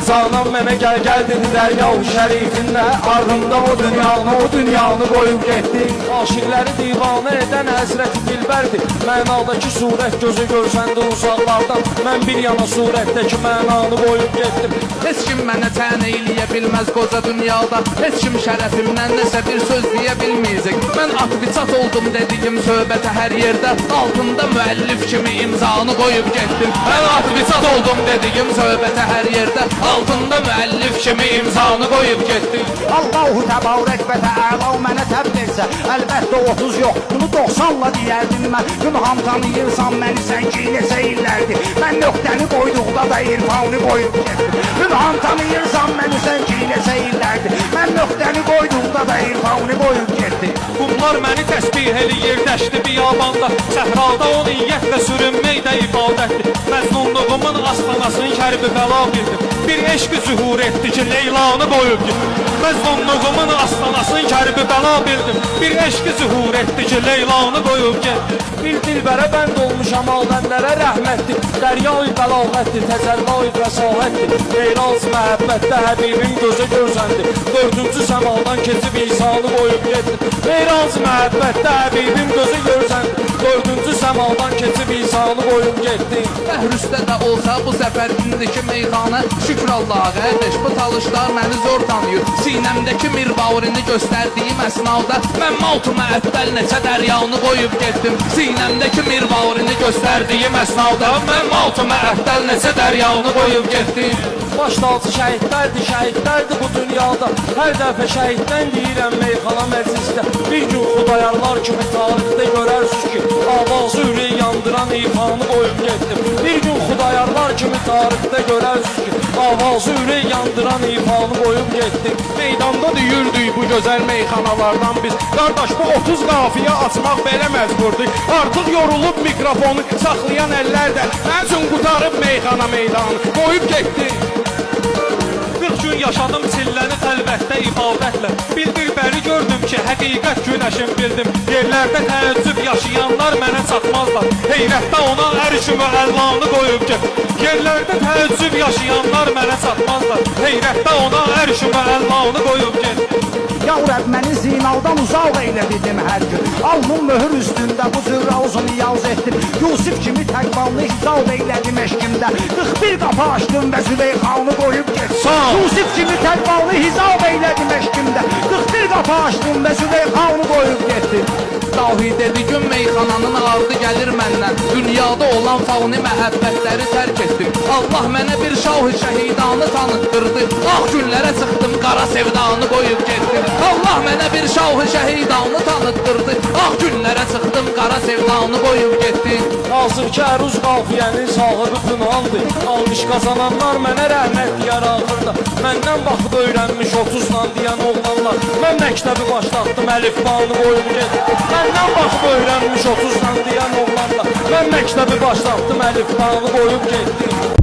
Canan mənə gəl dedi dərya-u şərifinlə. Ardımda o dünyanı qoyub getdi. Aşiqləri divanə edən həzrəti dilbərdir. Mənadakı surət gözü görsəndə uzaqlardan. Mən bir yana surətdəki mənanı qoyub getdim. Heç kim mənə tən eyləyə bilməz qoca dünyada. Heç kim şərəfimdən nəsə bir söz deyə bilməyəcək. Mən akviçat oldum dediyim söhbətə hər yerdə. Altında müəllif kimi imzanı qoyub getdim. Mən akviçat oldum dediyim söhbətə hər yerdə. Altında müəllif kimi imzanı qoyub getdim. Allahu təbarək və təala mənə təbd etsə, əlbəttə 30 yox, bunu 90-la deyərdim mən. Günahım tanıyırsan məni sən ki neçə illərdir. Mən nöqtəni qoyduqda da irfanı qoyub getdim. Günahım tanıyırsan məni sən ki neçə illərdir. Mən nöqtəni qoyduqda da irfanı qoyub getdim. Bunlar məni təsbih eləyir dəşli biyabanda. Səhrada o niyyətlə sürünmək də ibadətdir. Məzlumluğumun astanasının kərbi bəla bildim. Bir eşqi zühur etdi ki Leylanı qoyub getdim. Məzlumluğumun astanasının kərbi bəla bildim. Bir eşqi zühur etdi ki Leylanı qoyub getdim. Bir dilbərə bənd olmuşam albəndlərə rəhmətdir. Dəryayı bəlağətdir, təcəllayı rəsalətdir. Leyraz məhəbbətdə Həbibim gözə görsəndi. Dördüncü səmadan keçib İsanı qoyub getdim. Leyraz məhəbbətdə Həbibim gözə görsəndi. Dördüncü səmadan keçib İsanı qoyub getdim. Bəhrüstə də olsa bu səfər indiki meyxana. Şükür Allah'a qardaş, bu talışlar məni zor tanıyır. Sinəmdəki mirvavrini göstərdiyim əsnada mən maltu məəttəl neçə dəryanı qoyub getdim. Sinəmdəki mirvavrini göstərdiyim əsnada mən maltu məəttəl neçə dəryanı qoyub getdim. Başladı şəhidlərdir bu dünyada. Hər dəfə şəhiddən deyirəm meyxana məclisdə. Bir gün Xudayarlar kimi tarixdə görərsiniz ki avazı ürək yandıran ifanı qoyub getdim. Bir gün Xudayarlar kimi tarixdə görərsiniz ki avazı ürək yandıran ifanı qoyub getdim. Meydanda deyirdik bu gözəl meyxanalardan biz. Qardaş bu 30 qafiyə açmaq belə məcburdur. Artıq yorulub mikrofonu saxlayan əllərdən. Mən üçün qutarıb meyxana meydanı qoyub getdi. 40 gün yaşadım çilləni xəlvətdə ibadətlə. Bildirbəri gördüm ki həqiqət günəşim bildim. Yerlərdə təəccüb yaşayanlar mənə çatmazlar. Heyrətdə ona ərşümü əlvanı qoyub getdim. Yerlərdə təəccüb yaşayanlar mənə çatmazlar. Heyrətdə ona ərşümü əlvanı qoyub getdim. Ya Rəbb məni zinaldan uzaq eylə dedim hər gün. Alnım möhür üstündə bu cürə uzun iyaz etdim. Yusif kimi təqvallı hicab eylədim eşqimdə. 41 qapı açdım və Züleyxanı qoyub getdim. Yusif kimi təqvallı hicab eylədim eşqimdə. 41 qapı açdım və Züleyxanı qoyub getdim. Dahi dedi gün meyxananın ardı gəlir məndən. Dünyada olan fani məhəbbətləri tərk etdim. Allah mənə bir şah-ı şəhidanı tanıtdırdı. Ağ günlərə çıxdım, qara sevdanı qoyub getdim. Allah mənə bir şah-ı şəhidanı tanıtdırdı. Ağ günlərə çıxdım, qara sevdanı qoyub getdim. Hazır ki əruz qafiyənin sahibi pınhandır. Almış qazananlar mənə rəhmət deyər axırda. Məndən baxıb öyrənmiş 30-la deyən oğlanlar. Mən məktəbi başlatdım, əlifbanı qoyub getdim. Məndən baxıb öyrənmiş 30-la deyən oğlanlar. Mən məktəbi başlatdım, əlifbanı qoyub getdim.